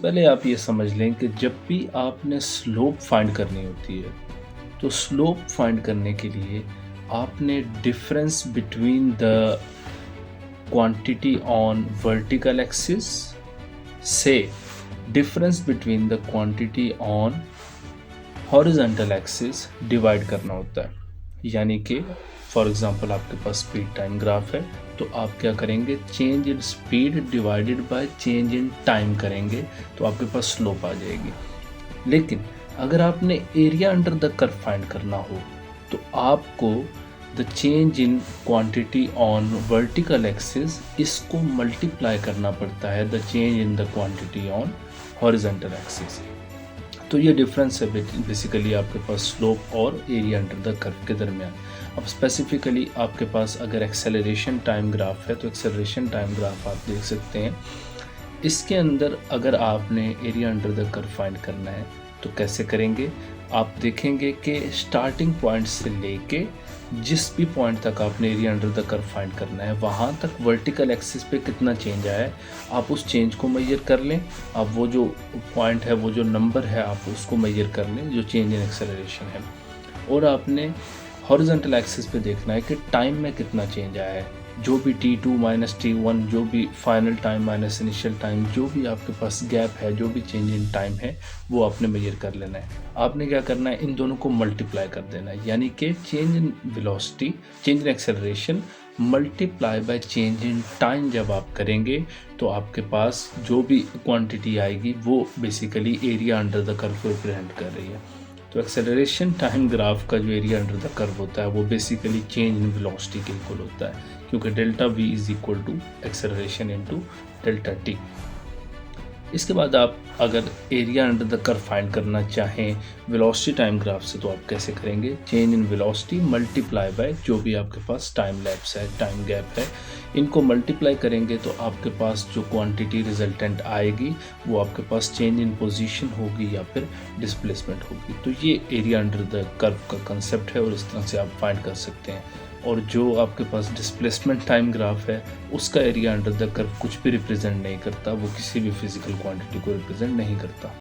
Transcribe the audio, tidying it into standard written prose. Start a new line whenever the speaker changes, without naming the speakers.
पहले आप ये समझ लें कि जब भी आपने स्लोप फाइंड करनी होती है, तो स्लोप फाइंड करने के लिए आपने difference between the quantity on vertical axis से difference between the quantity on horizontal axis divide करना होता है। यानी कि फॉर एग्जांपल आपके पास स्पीड टाइम ग्राफ है, तो आप क्या करेंगे, change in speed divided by change in time करेंगे तो आपके पास स्लोप आ जाएगी। लेकिन अगर आपने area under the curve find करना हो तो आपको the change in quantity on vertical axis इसको मल्टीप्लाई करना पड़ता है the change in the quantity on horizontal axis. तो ये डिफरेंस है बेसिकली आपके पास स्लोप और एरिया अंडर द कर्व के दरमियान। अब स्पेसिफिकली आपके पास अगर एक्सेलरेशन टाइम ग्राफ है तो एक्सेलरेशन टाइम ग्राफ आप देख सकते हैं। इसके अंदर अगर आपने area under the curve find करना है तो कैसे करेंगे, आप देखेंगे कि स्टार्टिंग पॉइंट से लेके जिस भी पॉइंट तक आपने area under the curve find करना है वहाँ तक वर्टिकल एक्सिस पे कितना चेंज आया है आप उस चेंज को मेजर कर लें। आप वो जो पॉइंट है, वो जो नंबर है, आप उसको मेजर कर लें जो चेंज इन एक्सेलरेशन है। और आपने हॉरिजॉन्टल एक्सिस पे देखना है कि टाइम में कितना चेंज आया है, जो भी t2 माइनस t1, जो भी final time minus initial time, जो भी आपके पास गैप है, जो भी चेंज इन टाइम है वो आपने मेजर कर लेना है। आपने क्या करना है, इन दोनों को मल्टीप्लाई कर देना है। यानी कि change in velocity, change in acceleration multiply by change in time जब आप करेंगे तो आपके पास जो भी क्वांटिटी आएगी वो basically area under the curve को रिप्रेजेंट कर रही है। तो एक्सेलरेशन टाइम ग्राफ का जो एरिया अंडर द कर्व होता है वो बेसिकली चेंज इन वेलोसिटी के इक्वल होता है, क्योंकि delta v is equal to acceleration into delta t। इसके बाद आप अगर area under the curve find करना चाहें वेलोसिटी टाइम ग्राफ से तो आप कैसे करेंगे, change in velocity multiply by जो भी आपके पास टाइम लैप्स है, टाइम गैप है, इनको मल्टीप्लाई करेंगे तो आपके पास जो क्वांटिटी रिजल्टेंट आएगी वो आपके पास चेंज इन पोजीशन होगी या फिर डिस्प्लेसमेंट होगी। तो ये एरिया अंडर द कर्व का कंसेप्ट है और इस तरह से आप फाइंड कर सकते हैं। और जो आपके पास डिस्प्लेसमेंट टाइम ग्राफ है उसका एरिया अंडर द कर्व कुछ भी रिप्रेजेंट नहीं करता, वो किसी भी फिजिकल क्वांटिटी को रिप्रेजेंट नहीं करता।